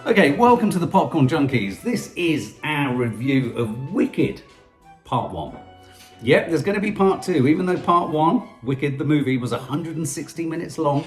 Okay, welcome to the Popcorn Junkies. This is our review of Wicked, Part 1. Yep, there's going to be Part 2, even though Part 1, Wicked the movie, was 160 minutes long,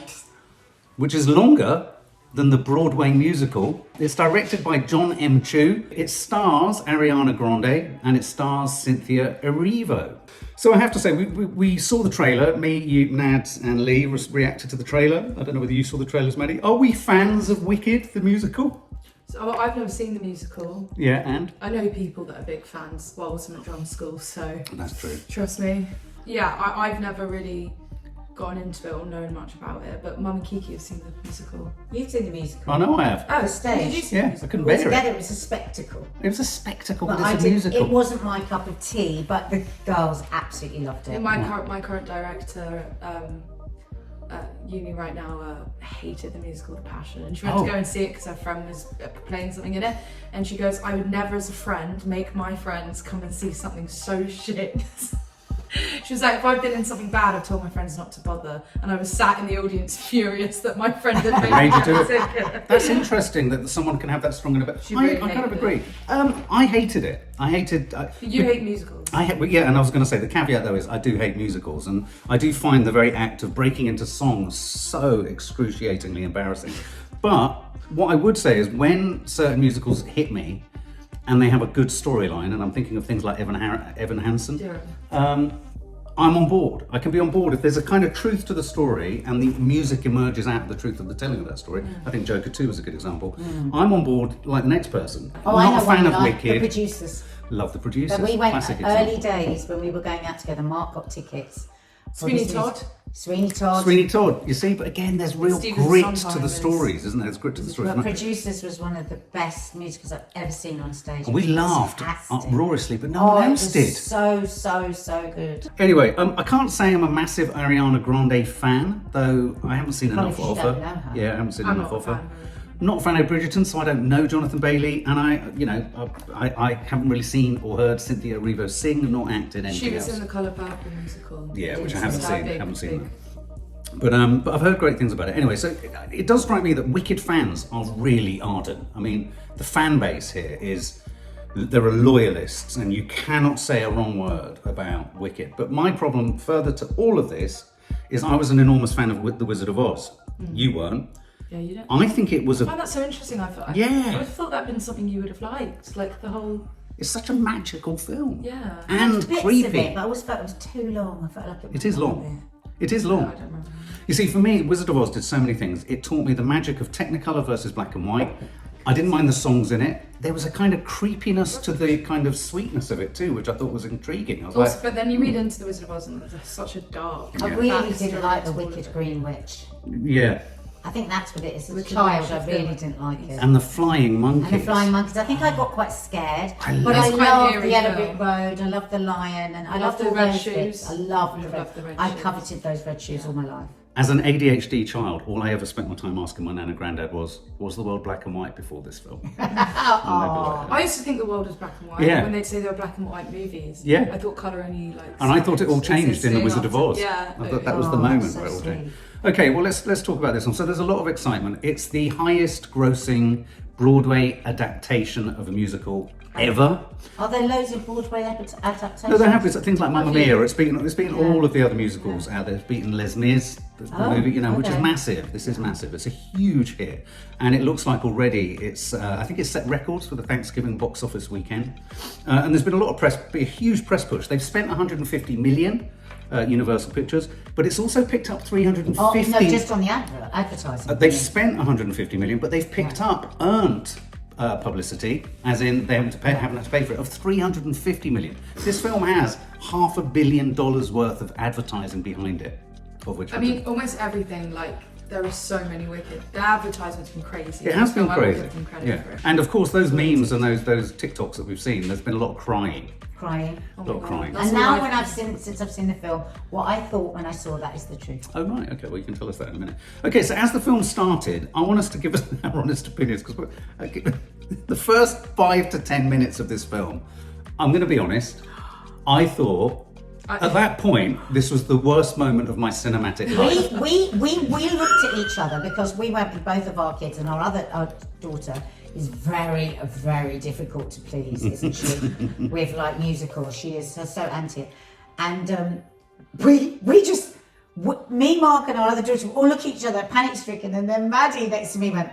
which is longer than the Broadway musical. It's directed by Jon M. It stars Ariana Grande and it stars Cynthia Erivo. So I have to say, we saw the trailer. Me, you, Nads and Lee reacted to the trailer. I don't know whether you saw the trailers, Maddie. Are we fans of Wicked, the musical? So I've never seen the musical. Yeah, and? I know people that are big fans. Well, I wasn't at drama school, so... That's true. Trust me. Yeah, I've never really gone into it or known much about it, but Mum and Kiki have seen the musical. You've seen the musical? I know I have. Oh, the stage. Did you see Yeah, I couldn't bear Altogether, it. it was a spectacle. It was a spectacle, but But it's a musical. It wasn't my cup of tea, but the girls absolutely loved it. My current director at uni right now hated the musical with passion, and she went to go and see it because her friend was playing something in it, and she goes, I would never as a friend make my friends come and see something so shit. She was like, if I've been in something bad, I've told my friends not to bother, and I was sat in the audience furious that my friend had made you do it. That's interesting that someone can have that strong in a bit. I kind of agree. I hated it. You hate musicals. Yeah, and I was going to say the caveat though is I do hate musicals, and I do find the very act of breaking into songs so excruciatingly embarrassing. But what I would say is when certain musicals hit me and they have a good storyline, and I'm thinking of things like Evan Hansen, I'm on board. I can be on board if there's a kind of truth to the story and the music emerges out of the truth of the telling of that story. I think Joker 2 was a good example. I'm on board like the next person. Oh, Not I know a fan one of night, Wicked. The Producers. Love the Producers. But we went Classic early example. days when we were going out together. Mark got tickets. Sweeney Todd. Sweeney Todd. Sweeney Todd, you see, but again, there's real Stephen grit to Sondheim the is- stories, isn't there? There's grit to the stories. But Producers was one of the best musicals I've ever seen on stage. And we It was laughed fantastic. uproariously, but no one it else was did. so good. Anyway, I can't say I'm a massive Ariana Grande fan, though I haven't seen Probably enough because of you her. don't know her. Yeah, I haven't seen I'm enough not a of her. fan. Not a fan of Bridgerton, so I don't know Jonathan Bailey, and I haven't really seen or heard Cynthia Erivo sing nor act in anything She was else. in the Colour Purple musical. Yeah, which I It's haven't that seen. big, Haven't seen big. that. But I've heard great things about it. Anyway, so it does strike me that Wicked fans are really ardent. I mean, the fan base here is, there are loyalists, and you cannot say a wrong word about Wicked. But my problem further to all of this is I was an enormous fan of The Wizard of Oz. You weren't. Yeah, you don't. I think it was I find that so interesting. I would have thought that'd been something you would have liked, like the whole. it's such a magical film. Yeah. And Bits of creepy. it, but I always felt it was too long. I felt like It is long. It is long. I don't remember. You see, for me, Wizard of Oz did so many things. It taught me the magic of Technicolor versus black and white. I didn't mind the songs in it. There was a kind of creepiness to the kind of sweetness of it too, which I thought was intriguing. I was Also, like, but then you read into The Wizard of Oz and there's such a dark. I really backstory didn't like the to all of Wicked it. Green Witch. yeah. I think that's what it is. As a Wicked child, Witch, I I really feel. didn't like it. And the flying monkeys. And the flying monkeys. I think I got quite scared. I but love- I It's quite love eerie the Yellow film. Brick Road. I love the lion, and I love loved the all red those shoes. bits. I love You the love the red I shoes. coveted those red shoes all my life. As an ADHD child, all I ever spent my time asking my nan and granddad was the world black and white before this film? And they'd be like, I used to think the world was black and white. Yeah. When they'd say they were black and white movies. Yeah. I thought colour only like. and I thought it all changed in The existed Wizard of after- Oz. Yeah. I thought that was the Oh, moment so where it all sweet. changed. Okay, well let's talk about this one. So there's a lot of excitement. It's the highest grossing Broadway adaptation of a musical ever. Are there loads of Broadway adaptations? No, there have been things like Mamma Have you? Mia. It's beaten all of the other musicals out there. It's beaten Les Mis, the movie, which is okay. massive. This is massive. It's a huge hit, and it looks like already it's. I think it's set records for the Thanksgiving box office weekend, and there's been a lot of press, a huge press push. They've spent 150 million. Universal Pictures, but it's also picked up 350. Oh, no, just on the advertising. They've spent 150 million, but they've picked up earned publicity, as in they haven't had to pay for it, of 350 million. This film has $500 million worth of advertising behind it, of which I mean, almost everything. Like there are so many Wicked. The advertisement's been crazy. it has been So I will crazy. give them credit Yeah, for it. and of course those memes and those TikToks that we've seen, there's been a lot of crying. Crying. Oh A my lot of God. crying. That's And all now I've- since I've seen the film, what I thought when I saw that is the truth. Oh right, okay, well you can tell us that in a minute. Okay, so as the film started, I want us to give us our honest opinions, because the first 5 to 10 minutes of this film, I'm going to be honest, I thought At that point, this was the worst moment of my cinematic life. We looked at each other because we went with both of our kids, and our daughter is very, very difficult to please, isn't she? With like musicals, she is so anti it. And we just, me, Mark, and our other daughter all look at each other, panic stricken, and then Maddie next to me went,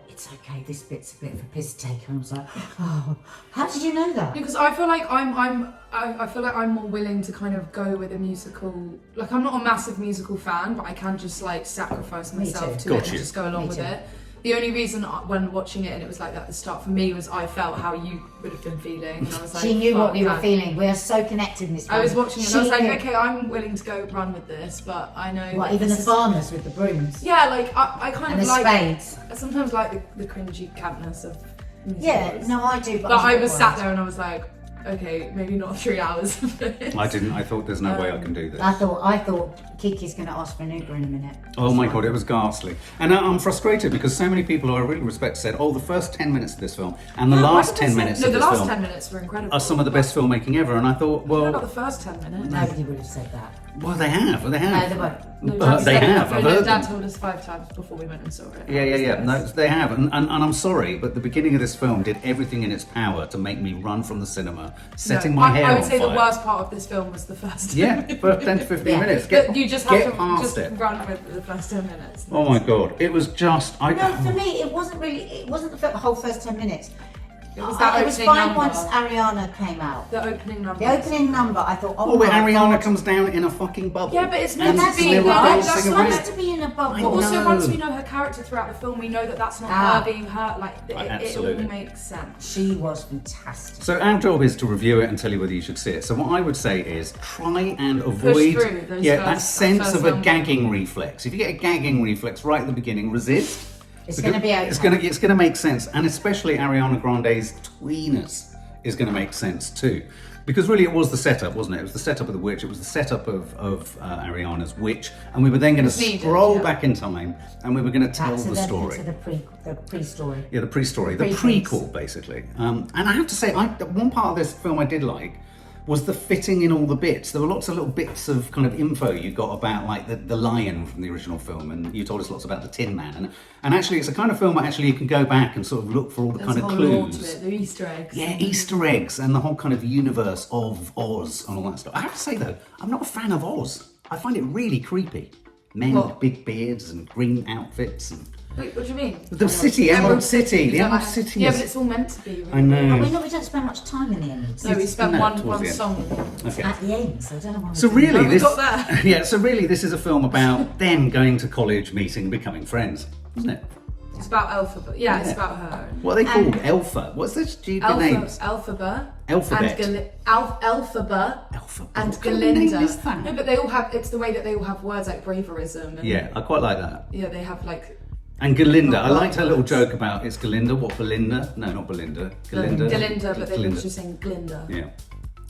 "It's okay, this bit's a bit of a piss taker." And I was like, "Oh, how did you know that?" Because I feel like I feel like I'm more willing to kind of go with a musical. Like, I'm not a massive musical fan, but I can just like sacrifice myself to it and just go along with it. The only reason when watching it and it was like that at the start for me was I felt how you would have been feeling. And I was like, she knew what we were feeling. We are so connected in this. I was watching it and I was like, okay, I'm willing to go run with this, but I know. What, even the farmers with the brooms? Yeah, like I kind and of the like. spades. I sometimes like the cringy campness of musicals. Yeah, no, I do. But I was sat there and I was like, okay, maybe not 3 hours of this. I didn't. I thought there's no way I can do this. I thought Kiki's going to ask for an Uber in a minute. Oh my God, it was ghastly. And I'm frustrated because so many people who I really respect said, oh, the first 10 minutes of this film and the last 10 minutes of this film... No, the last 10 minutes were incredible. ...are some of the best filmmaking ever. And I thought, well... Not the first 10 minutes. Nobody would have said that. Well, they have. They have. No, they won't. They have. I've heard Dad them. told us 5 times before we went and saw it. Yeah. No, they have. And I'm sorry, but the beginning of this film did everything in its power to make me run from the cinema, setting my hair on fire. I would say the worst part of this film was the first 10 Yeah, minutes. first 10 to 15 minutes. But you just have to past it. run with the first 10 minutes. Oh my God, it was just... No, for me, it wasn't the whole first 10 minutes. It was that it was opening fine number. once Ariana came out. The opening number. The opening number, I thought, Oh, where Ariana comes down in a fucking bubble. Yeah, but it's And meant to be. they were That's dancing supposed around. to be in a bubble. But know. also, once we know her character throughout the film, we know that that's not her being hurt. Like, it Absolutely. all makes sense. She was fantastic. So our job is to review it and tell you whether you should see it. So what I would say is try and avoid through those that sense first of a number. gagging reflex. If you get a gagging reflex right at the beginning, resist. It's going to be okay. It's going to make sense, and especially Ariana Grande's tweeness is going to make sense too, because really it was the setup, wasn't it? It was the setup of the witch. It was the setup of Ariana's witch, and we were then going to scroll back in time, and we were going to tell the story. The pre-story. Yeah, the pre-story, the prequel, basically. And I have to say, one part of this film I did like was the fitting in all the bits. There were lots of little bits of kind of info you got about, like the lion from the original film, and you told us lots about the Tin Man. And actually, it's a kind of film where actually you can go back and sort of look for all the kind of clues. The Easter eggs. Yeah, Easter eggs and the whole kind of universe of Oz and all that stuff. I have to say though, I'm not a fan of Oz. I find it really creepy. Men with big beards and green outfits and... Wait, what do you mean? The city, Emerald City, the Emerald City. Yeah, but it's all meant to be. Really. I know. We don't spend much time in the Emerald City. No, we spent one song. Okay. At the end, so I don't know why. So really, we this got there. yeah. So really, this is a film about them going to college, meeting, becoming friends, isn't it? It's about Elphaba. Yeah, it's about her. What are they called? Elpha. What's their stupid names? Elphaba. Alphabet. And Elphaba. Elphaba. And What kind of name Galinda. is that? No, but they all have. It's the way that they all have words like braverism. And, Yeah, I quite like that. Yeah, they have like. And Galinda. I liked her little joke about it's Galinda. What, Belinda? No, not Belinda. Galinda, but they were Galinda. just saying Glinda. Yeah.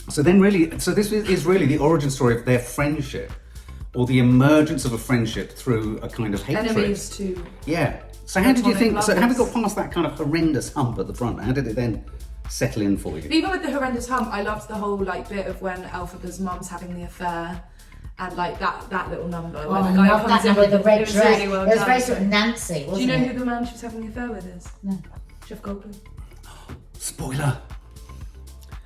So then really, so this is really the origin story of their friendship, or the emergence of a friendship through a kind of hatred. Enemies to. Yeah. So how did you think, platonic so having lovers. got past that kind of horrendous hump at the front, how did it then settle in for you? Even with the horrendous hump, I loved the whole like bit of when Elphaba's mum's having the affair. And like that little number. Oh, When I the guy love comes that in number with the red it was dress. really well it was done. very sort of Nancy, wasn't Do you know it? who the man she was having the affair with is? No. Jeff Goldblum. Spoiler.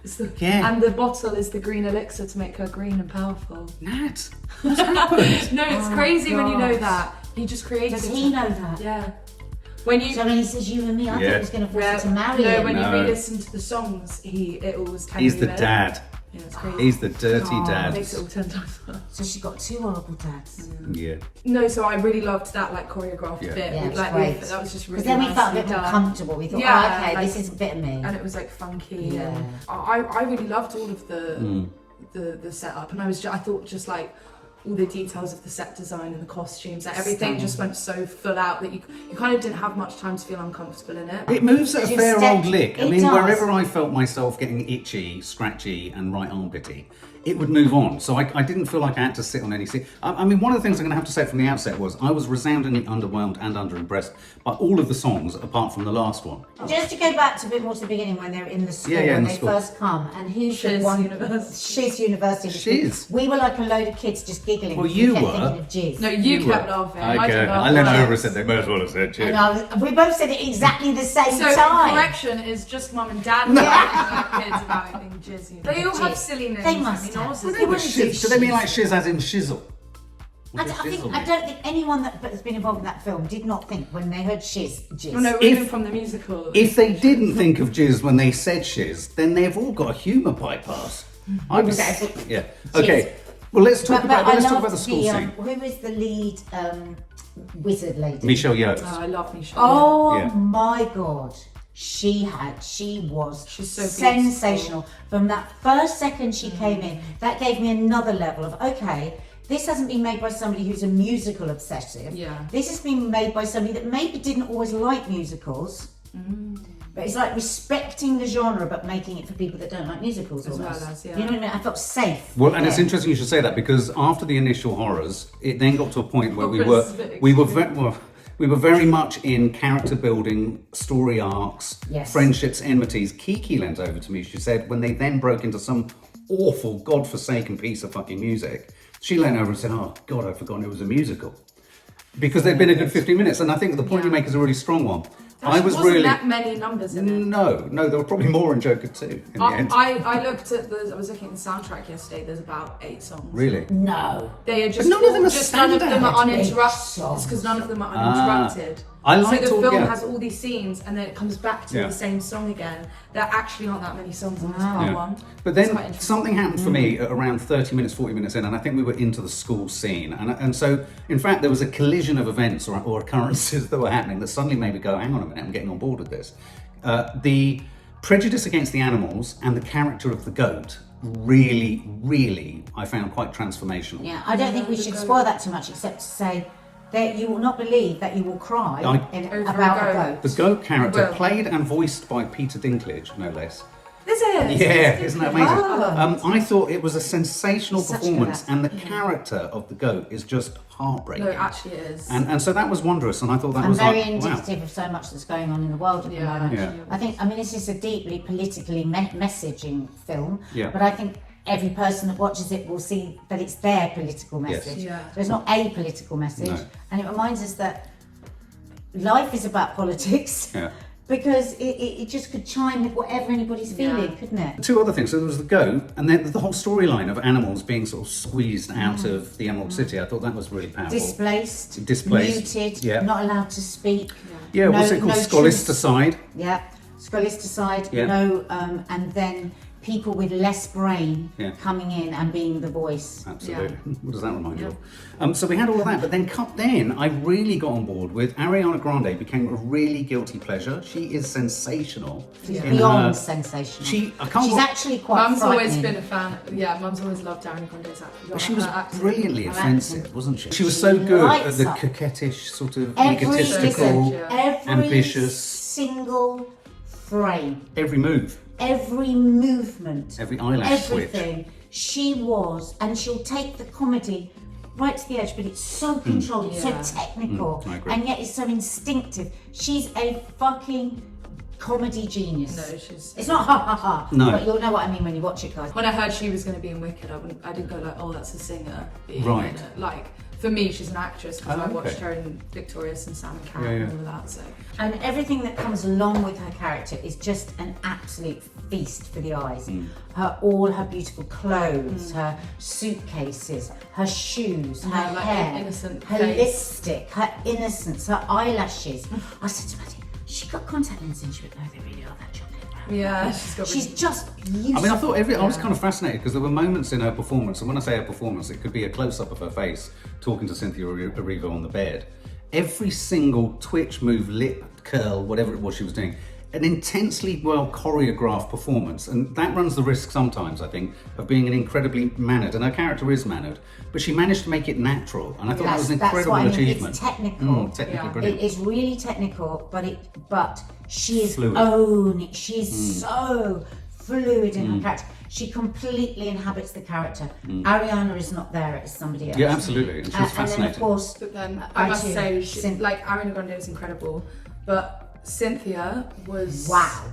It's the, Yeah. And the bottle is the green elixir to make her green and powerful. Nat, what's happened? No, it's Oh, crazy when you know God. that. He just created Does it. he know that? Yeah. When you So when he says you and me, I thought Yeah. he was going to force yeah, her to marry no, him. when No. you re-listen to the songs, it always tells He's you the that. dad. Yeah, it's crazy. He's the dirty Oh, It dad. makes it all 10 times worse. So she got two horrible dads. Yeah. No, so I really loved that like choreographed Yeah. bit. Yeah, it with, was like, great. that was just really Because then we felt a nicely bit more done. comfortable. We thought, Yeah, oh, okay, like- this is a bit of me. And it was like funky, Yeah. and I really loved all of the setup, and I thought just like all the details of the set design and the costumes, like everything Stunning. just went so full out that you kind of didn't have much time to feel uncomfortable in it. It moves at a Just fair step- old lick. I it mean, does. wherever I felt myself getting itchy, scratchy, and right armpity, it would move on. So I didn't feel like I had to sit on any seat. I mean, one of the things I'm going to have to say from the outset was I was resoundingly underwhelmed and underimpressed by all of the songs apart from the last one. Just to go back to a bit more to the beginning when they're in the school, Yeah, in when the they school. first come, and who's the Shiz one? University. Shiz University. Shiz. We were like a load of kids just giggling. Well, because you we kept were. thinking of jizz. No, you kept laughing. I Okay, didn't laugh. I leaned once. over and said they may as well have said And we both said it exactly the same So time. correction is just mum and dad laughing at kids about it being jizzy. They all have Jizz. silly names. They must I mean, have. ours is- They wouldn't do Shiz. Do they mean shiz. like shiz as in shizzle? I don't think anyone that has been involved in that film did not think when they heard shiz, jizz. Oh, no, even from the musical. If they didn't think of jizz when they said shiz, then they've all got a humour bypass. I was, yeah. Okay. Well, let's talk about the school scene. Who is the lead wizard lady? Michelle Yeoh. Oh, I love Michelle. Oh Yeah. my god. She was She's so sensational. From that first second she came in, that gave me another level of, okay, this hasn't been made by somebody who's a musical obsessive. Yeah. This has been made by somebody that maybe didn't always like musicals. But it's like respecting the genre but making it for people that don't like musicals As almost. well as, yeah. You know what I mean? I felt safe. Well, and it's there. interesting you should say that because after the initial horrors, it then got to a point where we were very much in character building, story arcs, Yes. friendships, enmities. Kiki leant over to me. She said when they then broke into some awful, godforsaken piece of fucking music, she leant over and said, "Oh God, I'd forgotten it was a musical," because there'd been a good 15 minutes. And I think the point you make is a really strong one. I was wasn't really that many numbers in it. no, there were probably more in Joker 2 in the end. I looked at I was looking at the soundtrack yesterday. There's about 8 songs. Really? No. They are just none of them are just none of them are standout. uninterrupted. Songs. It's because none of them are uninterrupted. I liked so all- the film yeah. has all these scenes, and then it comes back to Yeah. the same song again. There actually aren't that many songs in this part Yeah. one. But It's then quite interesting. something happened for me at around 30 minutes, 40 minutes in, and I think we were into the school scene. And so, in fact, there was a collision of events or occurrences that were happening that suddenly made me go, hang on a minute, I'm getting on board with this. The prejudice against the animals and the character of the goat really, I found quite transformational. Yeah, I don't think we should spoil that too much, except to say that you will not believe that you will cry Over about a a goat. goat. The goat character, Well- played and voiced by Peter Dinklage, no less. Is it? Yeah, isn't that amazing? Oh. I thought it was a sensational Such a good performance, actor. and the character of the goat is just heartbreaking. No, it actually is. And so that was wondrous, and I thought that And was very like, wow. indicative of so much that's going on in the world at the Yeah. moment. Yeah. I mean, this is a deeply politically messaging film, Yeah. but I think every person that watches it will see that it's their political message. Yeah. There's not a political message, No. and it reminds us that life is about politics. Yeah. Because it just could chime with whatever anybody's feeling, couldn't it? Two other things. So there was the goat, and then the whole storyline of animals being sort of squeezed out of the Emerald City. I thought that was really powerful. Displaced, Displaced, muted, not allowed to speak. Yeah, what's it called? Scholisticide. Yeah, scholisticide. Yeah. No, and then people with less brain Yeah. coming in and being the voice. Absolutely. What does that remind you of? So we had all of that, but then I really got on board with Ariana Grande. Became a really guilty pleasure. She is sensational. She's in beyond her- sensational. She's actually quite Mum's always frightening. been a fan. Yeah, Mum's always loved Ariana Grande's acting. She was Her acting. brilliantly Her offensive, acting. wasn't she? She was so good at lights the up. coquettish, sort of Every egotistical, every ambitious, single frame, every move, every movement, every eyelash switch. everything. She was, and she'll take the comedy right to the edge, but it's so controlled, it's Yeah. so technical, I agree. and yet it's so instinctive. She's a fucking comedy genius. No, she's. It's not ha ha ha, No. but you'll know what I mean when you watch it, guys. When I heard she was going to be in Wicked, I didn't go like, oh, that's a singer. being Right. in it. Like, for me, she's an actress because Oh, I watched okay. her in Victorious and Sam and Cat Yeah, yeah. and all of that. So And everything that comes along with her character is just an absolute feast for the eyes. All her beautiful clothes, her suitcases, her shoes, her her, like, hair, innocent her face. lipstick, her innocence, her eyelashes. I said to Maddie, she got contact lenses and she went, no, they really are that chocolate brown. yeah, she's got. She's just beautiful. I mean, I thought I was kind of fascinated because there were moments in her performance, and when I say her performance, it could be a close-up of her face talking to Cynthia Erivo on the bed. Every single twitch, move, lip curl, whatever it was she was doing, an intensely well choreographed performance, and that runs the risk sometimes, I think, of being an incredibly mannered, and her character is mannered, but she managed to make it natural, and I thought that was an That's incredible what I mean. achievement. It's technical. Technically Yeah. brilliant. It is really technical, but she is Fluid. owning. She is so fluid in her character. She completely inhabits the character. Ariana is not there, it's somebody else. Yeah, absolutely. And she was And fascinating. then of course, But then I must too. say, like Ariana Grande is incredible, but Cynthia was wow.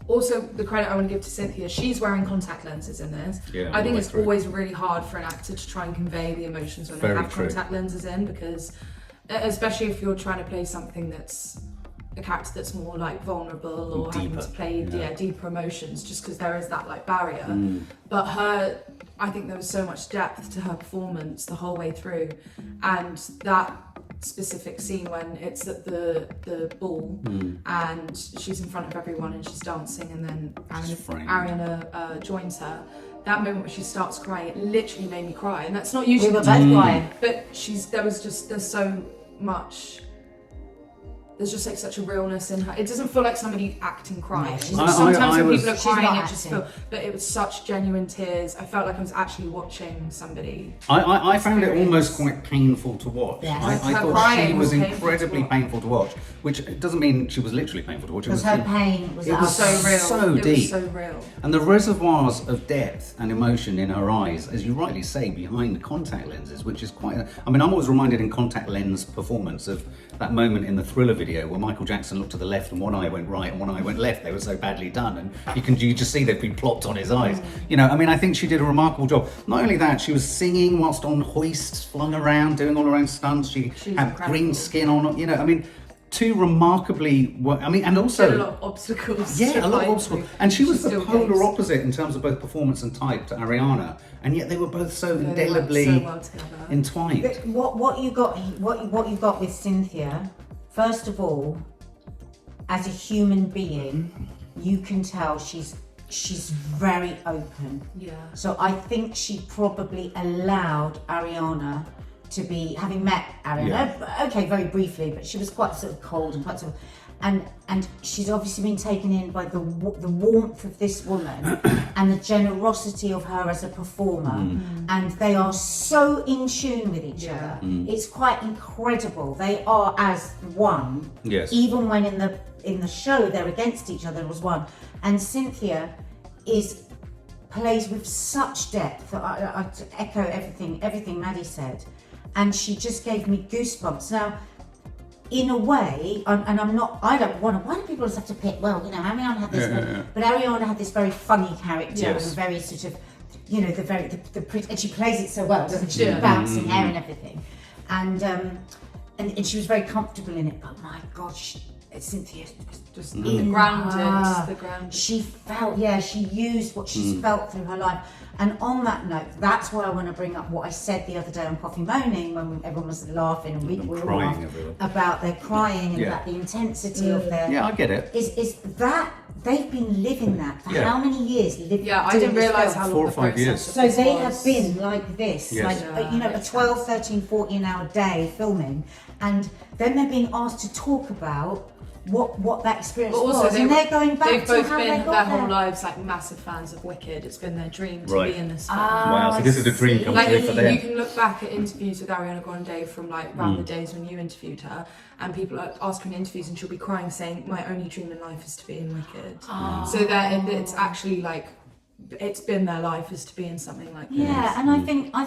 Also, the credit I want to give to Cynthia, she's wearing contact lenses in this. Yeah, I think it's through. always really hard for an actor to try and convey the emotions when Very they have true. contact lenses in, because especially if you're trying to play something that's a character that's more like vulnerable or having Deeper, to play yeah. deeper emotions, just because there is that like barrier. But her, I think there was so much depth to her performance the whole way through, and that specific scene when it's at the ball and she's in front of everyone and she's dancing, and then Ariana joins her. That moment where she starts crying, it literally made me cry, and that's not usually. We were both crying. But there's so much. There's just like such a realness in her. It doesn't feel like somebody acting crying. No, Sometimes when was- people are She's not crying, it just acting. feels. But it was such genuine tears. I felt like I was actually watching somebody. I found it experience. almost quite painful to watch. Yes. I Her thought she crying was was painful incredibly to watch. painful to watch, which doesn't mean she was literally painful to watch. Because her pain was it was So real. so It deep. was so real. And the reservoirs of depth and emotion in her eyes, as you rightly say, behind contact lenses, which is quite I'm always reminded in contact lens performance of that moment in the Thriller video where Michael Jackson looked to the left and one eye went right and one eye went left. They were so badly done, and you just see they've been plopped on his eyes. I think she did a remarkable job. Not only that, she was singing whilst on hoists, flung around, doing all her own stunts. She She's had incredible. green skin on. Two remarkably, and also Did a lot of obstacles. yeah, to a lot of fight obstacles. through. And she was She the still polar goes. opposite in terms of both performance and type to Ariana, and yet they were both so They worked indelibly so well together. entwined. But what you got with Cynthia, first of all, as a human being, you can tell she's very open. Yeah. So I think she probably allowed Ariana to be, having met Ariana, okay, very briefly, but she was quite sort of cold and quite sort of, and she's obviously been taken in by the warmth of this woman and the generosity of her as a performer, and they are so in tune with each other. It's quite incredible. They are as one. Yes. Even when in the show they're against each other as one. And Cynthia plays with such depth. I echo everything Maddie said, and she just gave me goosebumps. Now, in a way, and I don't want to. Why do people always have to pick? Well, Ariana had this, but Ariana had this very funny character, Yes. and very sort of, the and she plays it so well, doesn't she? Yeah. The bouncing hair and everything, and she was very comfortable in it. But my God, Cynthia Just in the grounded. her. The grounded. She used what she's felt through her life. And on that note, that's why I want to bring up what I said the other day on Coffee Moaning when everyone was laughing and we were all crying, laughing everyone. about their crying and Yeah. about the intensity of their. Yeah, I get it. Is that they've been living that for Yeah. how many years? Yeah, I doing didn't this realise film? how 4 long or the 5 years. process of So this they was. have been like this, Yes. like a 12, 13, 14-hour day filming, and then they're being asked to talk about what that experience But also, was, and they're going back they've to both how they been got their there. whole lives like massive fans of Wicked. It's been their dream to Right. be in this film. Wow, so this is a dream see. come Like true for them. you can look back at interviews with Ariana Grande from like around the days when you interviewed her, and people ask her in interviews and she'll be crying saying, "My only dream in life is to be in Wicked." So that it's actually like it's been their life is to be in something like this. Yeah, and I think And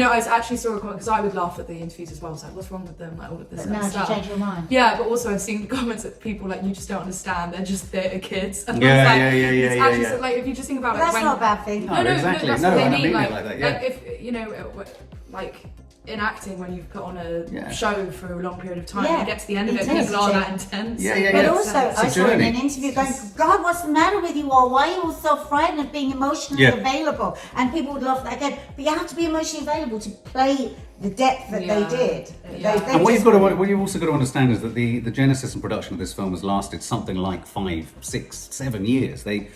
I actually saw a comment because I would laugh at the interviews as well. I was like, "What's wrong with them?" Like all of this But now kind of you stuff. change your mind. Yeah, but also I've seen comments that people like you just don't understand. They're just theater kids. And Yeah, I was like, yeah, it's yeah, actually yeah. so, like if you just think about But like that's when not a bad thing. No, exactly. that's No, what they and I mean. mean it Like, like that, yeah. like if like in acting when you've put on a Yeah. show for a long period of time, Yeah, and you get to the end of it, it is, people are that Jane. intense. Yeah, yeah, But yeah. also, It's a I saw in journey. an interview going, God, what's the matter with you all? Why are you all so frightened of being emotionally Yeah. available? And people would laugh at that again. But you have to be emotionally available to play the depth that Yeah. they did. Yeah. They And what just- you've also got to understand is that the genesis and production of this film has lasted something like 5, 6, 7 years. They,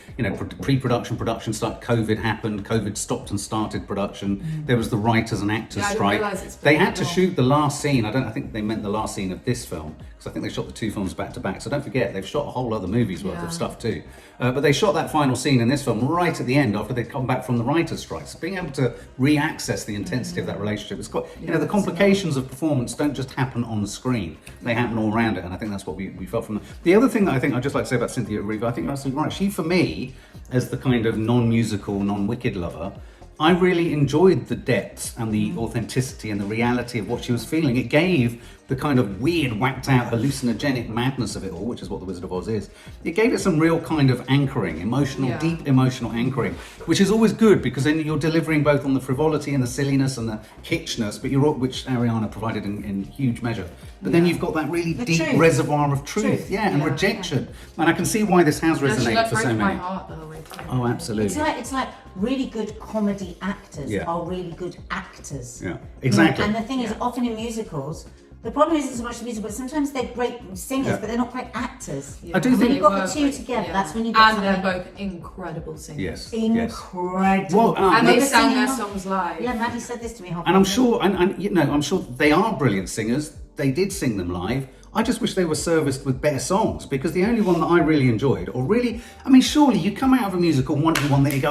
pre-production, production started. COVID happened. COVID stopped and started production. There was the writers and actors Yeah, I didn't strike. realise it's been They that had to long. shoot the last scene. I think they meant the last scene of this film because because I think they shot the 2 films back to back. So don't forget, they've shot a whole other movie's worth Yeah. of stuff too. But they shot that final scene in this film right at the end after they'd come back from the writer's strike. So being able to re-access the intensity of that relationship, it's got, you know, the complications of performance don't just happen on the screen. They happen all around it, and I think that's what we felt from them. The other thing that I think I'd just like to say about Cynthia Erivo, I think you're absolutely right. She, for me, as the kind of non-musical, non-Wicked lover, I really enjoyed the depth and the authenticity and the reality of what she was feeling. It gave the kind of weird, whacked out, hallucinogenic madness of it all, which is what The Wizard of Oz is. It gave it some real kind of anchoring, emotional, deep emotional anchoring, which is always good because then you're delivering both on the frivolity and the silliness and the kitshness, but which Ariana provided in huge measure. But then you've got that really deep truth. reservoir of truth, and Yeah. rejection. And I can see why this has And she resonated like for so broke my many. heart the whole way through. Oh, absolutely. It's like really good comedy actors Yeah. are really good actors. Yeah, exactly. And the thing is, often in musicals, the problem isn't so much the music, but sometimes they're great singers, Yeah. but they're not great actors. I do And when think- you've got the They two were, together, yeah. that's when you get And something they're both incredible singers. Yes. incredible. Well, And Look they at sang singing their on- songs live. Yeah, Maddie said this to me. And I'm sure, and you know, I'm sure they are brilliant singers. They did sing them live. I just wish they were serviced with better songs, because the only one that I really enjoyed, or really, I mean, surely you come out of a musical wanting one that you go,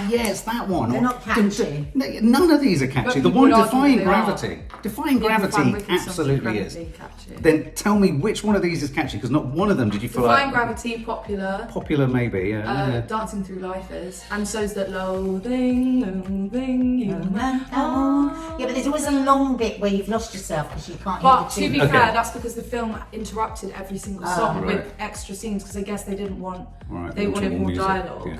yes, that one. They're Or, not catchy. None of these are catchy. But The people one would argue Defying they Gravity. Defying People find Gravity Wicked songs absolutely is. incredibly catchy. Then tell me which one of these is catchy, because not one of them did you feel Defying like Gravity, popular. popular, maybe. Yeah. Dancing Through Life is, and so's that loathing, you might go. Yeah, but there's always a long bit where you've lost yourself because you can't But hear to the be tune. fair, that's because the film interrupted every single song Right. with extra scenes, because I guess they didn't want, Right, they wanted more music, dialogue. yeah.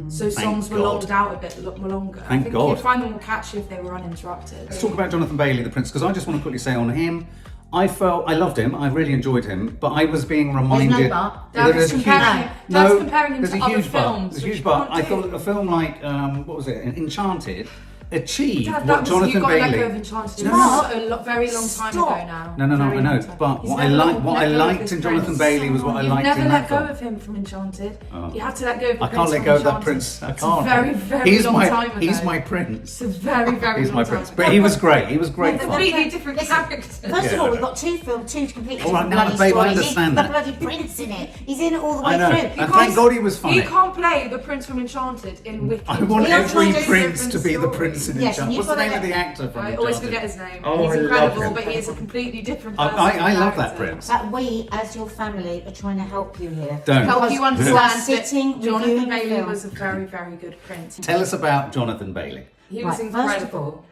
So Thank songs were God. longer out a bit longer. I Thank think God. you'd find them more catchy if they were uninterrupted. Let's talk about Jonathan Bailey, the Prince, because I just want to quickly say on him, I loved him, I really enjoyed him, but I was being reminded. but. Dad's there's a comparing him- huge, Dad's comparing him there's to a other huge but. films, There's a which huge you but. can't I do. thought a film like what was it, Enchanted, achieved Dad, what that was, Jonathan you got to let Bailey. go of Enchanted. No, It was no. a very long time Stop. ago now. No, I Very know. long time. But He's what I never liked, let go of liked this in Jonathan prince. Bailey was what I You've liked never in let that go film. of him from Enchanted. Oh. You have to let go of the I prince can't let from go of that Enchanted. prince. I It's can't. a very, very He's long my, time ago. he's my prince. It's a very, very He's long my time prince. ago. But he was great. He was great They're fun. completely different Listen, characters. First Yeah, of all, I we've know. got two completely All right, different now, bloody babe, I stories. understand He's that. the bloody prince in it. He's in it all the way I know. through. And thank God he was funny. He can't play the prince from Enchanted in Wicked. I want He has every like a prince to different be the story. prince in Yes, and Enchanted. you've What's the got to name of let- the actor from I Enchanted? always forget his name. Oh, He's I love incredible, him. but he is a completely different person. I love that character. prince. But we, as your family, are trying to help you here. Don't. Help you Because understand you are that sitting, Jonathan reviewing the Bailey film. was a very, very good prince. Tell us about Jonathan Bailey. He Right, was first of incredible. all,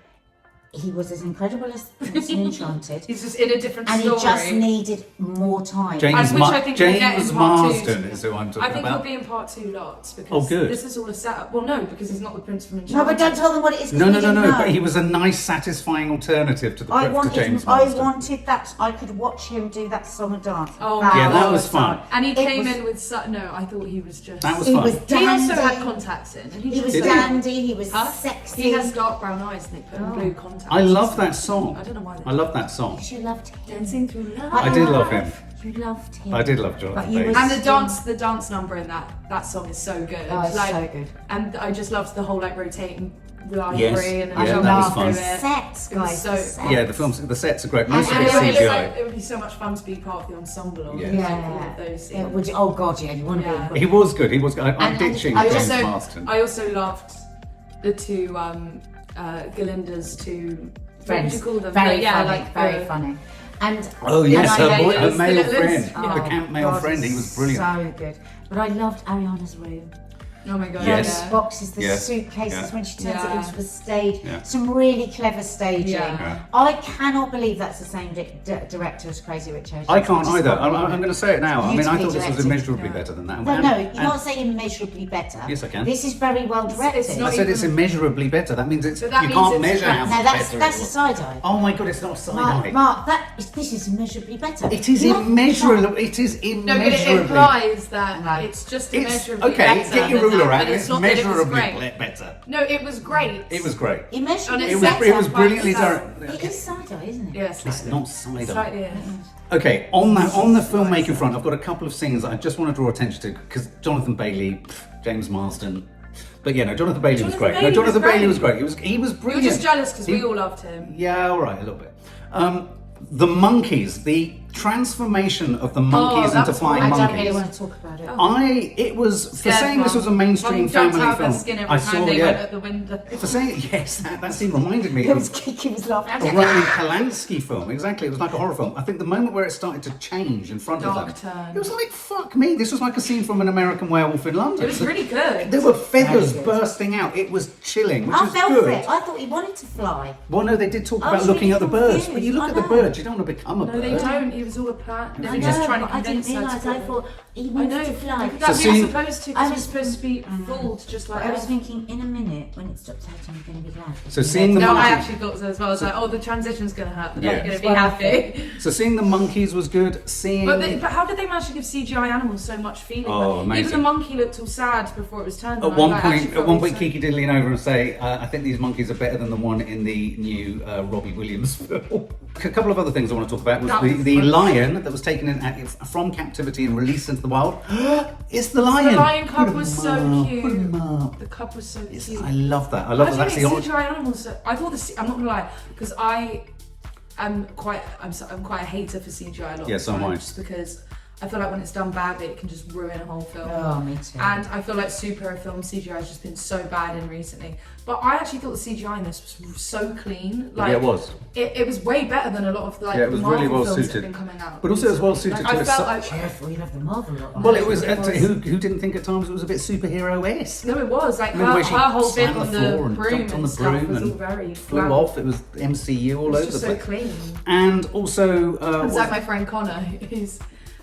he was as incredible as Prince in Enchanted, He's just in a different and he story. just needed more time. James, which I think we'll get James in part two. Marsden is who I'm I talking think about. he'll be in part 2 lots because Oh, good. this is all a setup. Well, no, because he's not the prince from Enchanted. No, but don't tell them what it is. 'cause No, we no, didn't know. but he was a nice, satisfying alternative to I to wanted, James I Marsden. wanted that. I could watch him do that song and dance. Oh, Yeah, that God. was fun. And he It came was- in with no, I thought he was just. That was He fun. was He also dandy. had contacts in. And He was Did he? dandy. He was Huh? sexy. He has dark brown eyes and they put in Oh. blue contacts. I love that song. I don't know why. I love that song. You loved him. Dancing through love. I did love him. You loved him. I did love But Jonathan you Bailey. was- And the dance number in that song is so good. Oh, it's like, so good. And I just loved the whole like rotating library Yes. and then Yeah, jumping that was through fun. it. Sets, It was guys. so- the sets. Yeah, the sets are great. Most of And it's it would be CGI. it would be so much fun to be part of the ensemble of Yeah. like, all Yeah. of those Yeah, scenes. would you, oh God, yeah, you want to Yeah. be. He was good. He was good. I'm And- ditching I James also, Marsden. I also loved the two Galinda's two what would you call them? Very yeah, funny, like very the- funny. And Oh yes, And I her hated male Philip friend, Liz. the camp male God, friend. He was brilliant. So good. But I loved Ariana's room. Oh my god. Yes. Those boxes, the Yes. suitcases, Yeah. when she turns Yeah. it into a stage. Yeah. Some really clever staging. Yeah. Yeah. I cannot believe that's the same director as Crazy Rich Asians. I can't Just either. can't I'm believe going to say it now. I mean, I Beautifully thought this was directed. immeasurably Yeah. better than that. No, And- no, you and- can't say immeasurably better. Yes, I can. This is very well directed. It's I not said it's even- immeasurably better. That means it's So that you means can't it's measure better. how No, much that's better a it was. side eye. Oh my god, it's not a side eye. Mark, this is immeasurably better. It is You're not- immeasurably. It is No, but it immeasurably. implies that No. it's just It's immeasurably okay. better. Get your than ruler that, out. but It's it's not that it was measurably great. better. No, it was great. It was great. Immeasurably And It was, better it was by brilliantly itself. done. It is side eye, isn't it? Yeah, It's slightly. not side eye. Slightly, yeah. Okay, on the filmmaking front, I've got a couple of scenes that I just want to draw attention to because Jonathan Bailey, James Marsden, but yeah, no, Jonathan Bailey was Jonathan great. Bailey No, Jonathan was Bailey great. was great. He was You were brilliant. just jealous because He- we all loved him. Yeah, all right, a little bit. The monkeys, the transformation of the monkeys that into was flying I horrible. don't really monkeys. want to talk about it. It was, for Scared saying this mum. was a mainstream Mum jumped family out of her film, skin every I time saw, they went at the window. For saying, yes, that scene reminded me It of was Kiki was laughing. a Roman Polanski film. Exactly, it was like a horror film. I think the moment where it started to change in front Dark of them, turn. it was like, fuck me, this was like a scene from An American Werewolf in London. It was really good. There were feathers Very good. bursting out. It was chilling, which I is fell good. for it. I thought he wanted to fly. Well, no, they did talk I about was looking really at the birds, confused. but you look I at the know. birds, you don't want to become a No, bird. they don't. It was all a plan. They I were know, just trying to but I didn't convince her realise. to I fly. thought he I wanted know. to fly. That So we seeing- were supposed to, I because we're was- supposed to be fooled, just like I was that. thinking, in a minute, when it stops hurting, I'm going to be glad. So seeing the No, I monkey- actually thought so as well. I was like, oh, the transition's going to hurt. They're Yeah. not going to It's be well happy. So seeing the monkeys was good. Seeing But how did they manage to give CGI animals so much feeling? Oh, Like, amazing. even the monkey looked all sad before it was turned. At on. one Like, I actually point, felt really Kiki did lean over and say, "I think these monkeys are better than the one in the new Robbie Williams film." A couple of other things I want to talk about was That was the fun. lion that was taken from captivity and released into the wild. It's the lion. The lion cub Put him was so up, cute. Put him up. The cub was so It's- cute. I love that. I love that. That's the origin. CGI animals. I thought I'm not gonna lie, because I'm quite a hater for CGI a lot. Yeah, of so am I. times, just because I feel like when it's done badly, it can just ruin a whole film. Oh, me too. And I feel like superhero film CGI has just been so bad in recently. But I actually thought the CGI in this was so clean. Like, Yeah, it was. It was way better than a lot of Yeah, it was Marvel really well films that suited. have been coming out. But also it was well suited Like, to I a felt su- like Careful, you love the Marvel lot. Well, it was. It was. Who didn't think at times it was a bit superhero-esque? no, it was like Remember her, where she her whole bit sat on on the the floor and broom jumped on and the stuff broom was all and very Flew flat. off. It was MCU all It was over just the so place. clean. And also, It's like my friend Connor, who's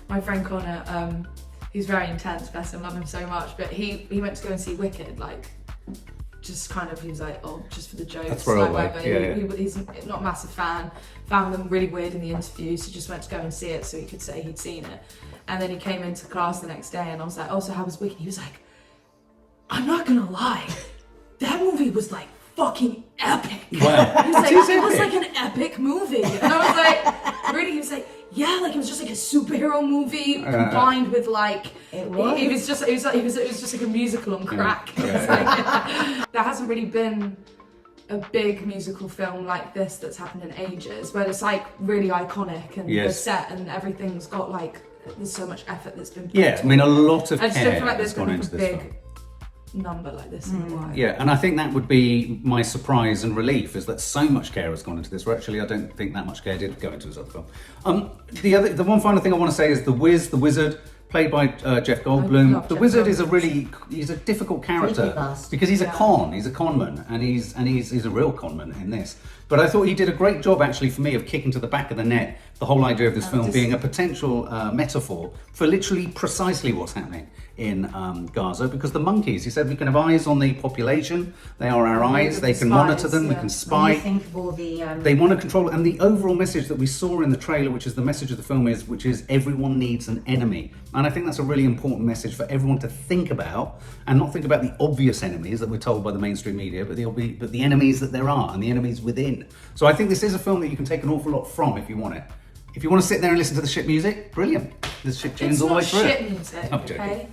my friend Connor, who's very intense, bless him, love him so much, but he went to go and see Wicked, like, just kind of, he was like, oh, just for the jokes, A throwaway, like, whatever. yeah. He's not a massive fan, found them really weird in the interview, so just went to go and see it so he could say he'd seen it. And then he came into class the next day and I was like, oh, so how was Wicked? He was like, I'm not gonna lie, that movie was like fucking epic. Wow. He was like, It is it was epic. like an epic movie. And I was like, really? He was like, yeah, like it was just like a superhero movie combined with like It was. it was just like a musical on crack. It was like, there hasn't really been a big musical film like this that's happened in ages, where it's like really iconic and the Yes. set and everything's got like there's so much effort that's been put Yeah, I mean, a lot of I just don't care feel like has there's gone been into a this big film. number like this in a while. Yeah, and I think that would be my surprise and relief is that so much care has gone into this. Where actually, I don't think that much care did go into his other film. The one final thing I want to say is the Wizard, played by Jeff Goldblum. love The Jeff Wizard is Goldblum. he's a difficult Creepy character bastard. because he's Yeah. he's a conman, and he's a real conman in this. But I thought he did a great job actually for me of kicking to the back of the net the whole idea of this film being a potential metaphor for literally precisely what's happening in Gaza, because the monkeys, he said, we can have eyes on the population, they are our eyes, they can monitor them, we yeah. can When spy. you think of all the They want to control it, and the overall message that we saw in the trailer, which is the message of the film, which is everyone needs an enemy. And I think that's a really important message for everyone to think about, and not think about the obvious enemies that we're told by the mainstream media, but the enemies that there are, and the enemies within. So I think this is a film that you can take an awful lot from if you want it. If you want to sit there and listen to the shit music, brilliant. There's shit tunes It's all the way not through shit it. music, I'm joking. okay?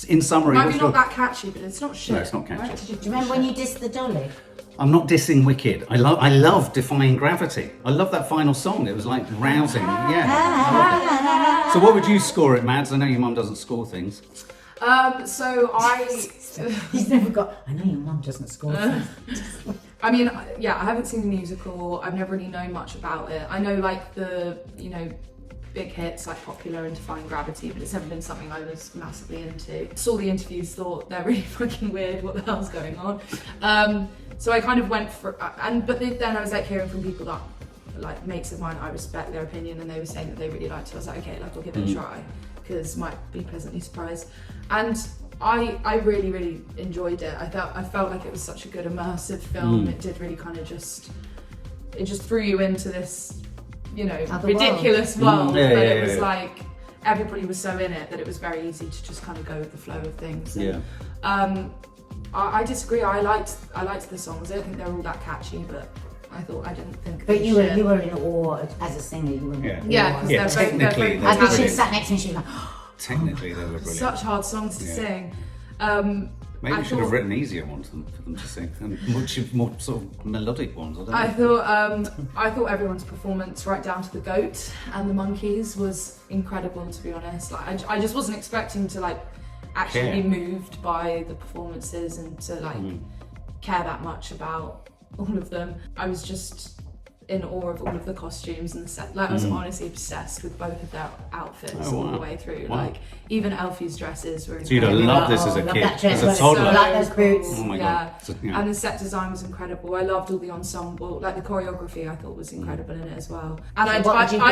In summary, Might what's be not your- that catchy, but it's not shit. No, it's not catchy. Right? Do you remember when you dissed the dolly? I'm not dissing Wicked. I love Defying Gravity. I love that final song. It was like rousing. Yeah. I loved it. So what would you score it, Mads? I know your mum doesn't score things. So He's never got. I know your mum doesn't score. I mean, yeah, I haven't seen the musical. I've never really known much about it. I know like the, big hits like Popular and Defying Gravity, but it's never been something I was massively into. Saw the interviews, thought they're really fucking weird. What the hell's going on? So I kind of went for, but then I was like hearing from people that, like mates of mine, I respect their opinion, and they were saying that they really liked it. I was like, okay, like I'll give it a try, because might be pleasantly surprised. And I really, really enjoyed it. I felt like it was such a good immersive film. It did really kind of just threw you into this, Other ridiculous world. Yeah, but yeah, it was yeah. like everybody was so in it that it was very easy to just kind of go with the flow of things. And, Yeah. I disagree. I liked the songs. I don't think they were all that catchy, but I didn't think. But they you shit. were in awe as a singer. You were in awe. Yeah, because Yeah, they're both technically, very they're I bet she brilliant. sat next to me. She was like, Technically, they were brilliant. such hard songs to Yeah. sing. Maybe you should have written easier ones for them to sing, and more sort of melodic ones. I thought everyone's performance, right down to the goat and the monkeys, was incredible. To be honest, like I just wasn't expecting to like actually be moved by the performances and to like care that much about all of them. I was just in awe of all of the costumes and the set. Like I was honestly obsessed with both of their outfits all the way through. Wow. Like even Elphie's dresses were So you'd have incredible. loved this as a kid, that dress. as a toddler. I like those boots. Oh my god. So, And the set design was incredible. I loved all the ensemble, like the choreography I thought was incredible in it as well. And I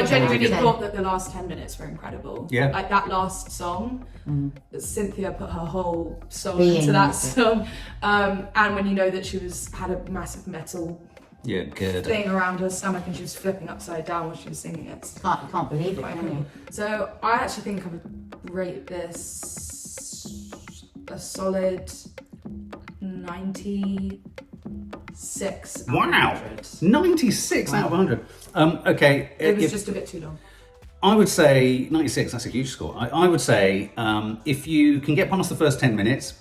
genuinely thought that the last 10 minutes were incredible. Yeah. Like that last song, Cynthia put her whole soul into that song. And when you know that she had a massive metal good thing around her stomach and she was flipping upside down while she was singing it. Can't believe it, Quite can you? cool. So I actually think I would rate this a solid 96 out of 100. 96 out of 100. Okay. It was just a bit too long. I would say 96, that's a huge score. I would say if you can get past the first 10 minutes,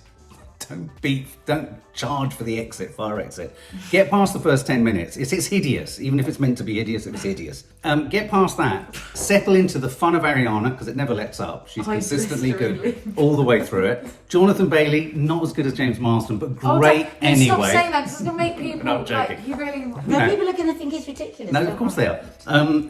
don't charge for the fire exit. Get past the first 10 minutes. It's hideous, even if it's meant to be hideous, it's hideous. Get past that, settle into the fun of Ariana, because it never lets up. She's consistently good all the way through it. Jonathan Bailey, not as good as James Marsden, but great anyway. Stop saying that, because it's going to make people, No, I'm joking. like, you really... No, people are going to think it's ridiculous. No, of course they are.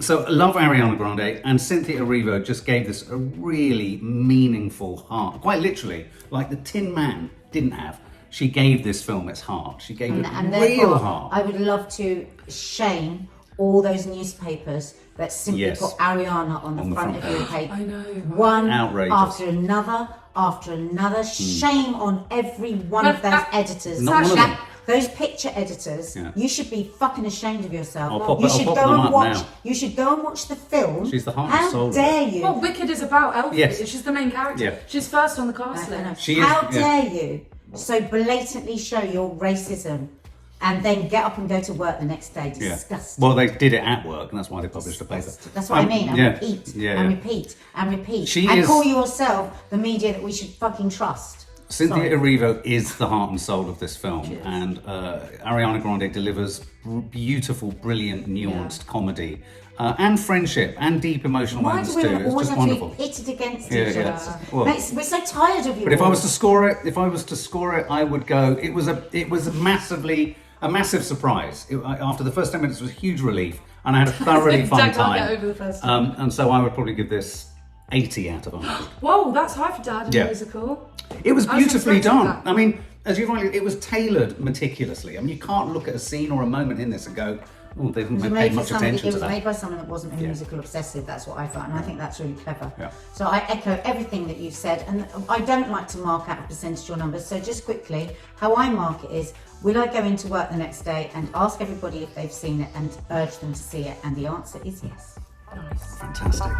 So I love Ariana Grande, and Cynthia Erivo just gave this a really meaningful heart. Quite literally, like the Tin Man didn't have. She gave this film its heart. She gave it real heart. I would love to shame all those newspapers that simply put Ariana on the front of your page. I know. One Outrageous. after another. Shame on every one of those editors. Not one of them. Those picture editors, you should be fucking ashamed of yourself. I'll pop you them up now. You should go and watch the film. She's the heart and soul How of dare it. you? Well, Wicked is about Elphie. Yes. She's the main character. Yeah. She's first on the cast list. How dare you so blatantly show your racism and then get up and go to work the next day? Disgusting. Well, they did it at work, and that's why they published the paper. That's what I mean. And repeat, and repeat, and repeat. Call yourself the media that we should fucking trust. Cynthia Erivo is the heart and soul of this film, and Ariana Grande delivers beautiful, brilliant, nuanced comedy and friendship and deep emotional moments too. It's just wonderful. Why do we always have to be pitted against each other? Well, we're so tired of you. But if I was to score it, I would go. It was a massive surprise. After the first 10 minutes, it was a huge relief, and I had a thoroughly fun time. Get over the first time. And so I would probably give this 80 out of 100. Whoa, that's high for Dad in a musical. It was beautifully done. That. I mean, as you rightly, it was tailored meticulously. I mean, you can't look at a scene or a moment in this and go, "Oh, they didn't pay much attention to that." It was made by someone that wasn't a musical obsessive. That's what I found, and I think that's really clever. Yeah. So I echo everything that you've said, and I don't like to mark out a percentage or numbers. So just quickly, how I mark it is: will I go into work the next day and ask everybody if they've seen it and urge them to see it? And the answer is yes. Fantastic.